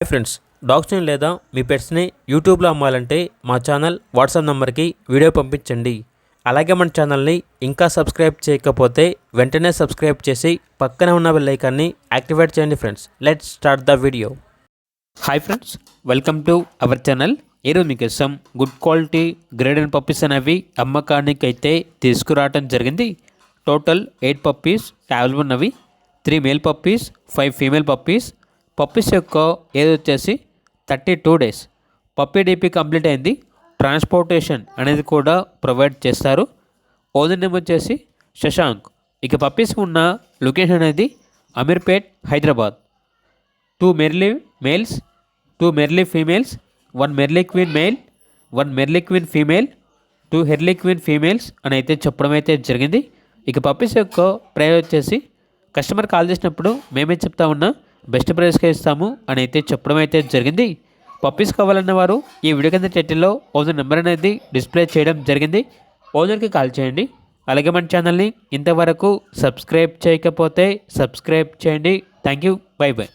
Friends, డాగ్స్ని లేదా మీ పెట్స్ని యూట్యూబ్లో అమ్మాలంటే మా ఛానల్ వాట్సాప్ నెంబర్కి వీడియో పంపించండి. అలాగే మన ఛానల్ని ఇంకా సబ్స్క్రైబ్ చేయకపోతే వెంటనే సబ్స్క్రైబ్ చేసి పక్కన ఉన్న బెల్ ఐకాన్ని యాక్టివేట్ చేయండి. Friends, let's start the video. Hi friends, welcome to our channel. ఈరోజు మీకోసం గుడ్ క్వాలిటీ గ్రేడెడ్ పప్పీస్ అనేవి అమ్మకానికి అయితే తీసుకురావడం జరిగింది. టోటల్ 8 పప్పీస్ అవైలబుల్ ఉన్నవి. 3 male puppies, 5 female puppies. Puppies యొక్క ఏజ్ వచ్చేసి 32 డేస్. పప్పీ డీపీ కంప్లీట్ అయింది. ట్రాన్స్పోర్టేషన్ అనేది కూడా ప్రొవైడ్ చేస్తారు. ఓనర్ నేమ్ వచ్చేసి శశాంక్. ఇక పప్పీస్కి ఉన్న లొకేషన్ అనేది Ameerpet, Hyderabad. 2 merely males, 2 merely females, 1 merely queen male, 1 merely queen female, 2 Hurley queen females అని అయితే చెప్పడం అయితే జరిగింది. ఇక పప్పీస్ యొక్క ప్రైస్ వచ్చేసి కస్టమర్ కాల్ చేసినప్పుడు మేమే చెప్తా ఉన్నా బెస్ట్ ప్రైస్కే ఇస్తాము అని అయితే చెప్పడం అయితే జరిగింది. పప్పీస్ కావాలన్న వారు ఈ వీడియో కింద టైటిల్లో ఓనర్ నెంబర్ అనేది డిస్ప్లే చేయడం జరిగింది. ఓనర్కి కాల్ చేయండి. అలాగే మన ఛానల్ని ఇంతవరకు సబ్స్క్రైబ్ చేయకపోతే సబ్స్క్రైబ్ చేయండి. Thank you. By by.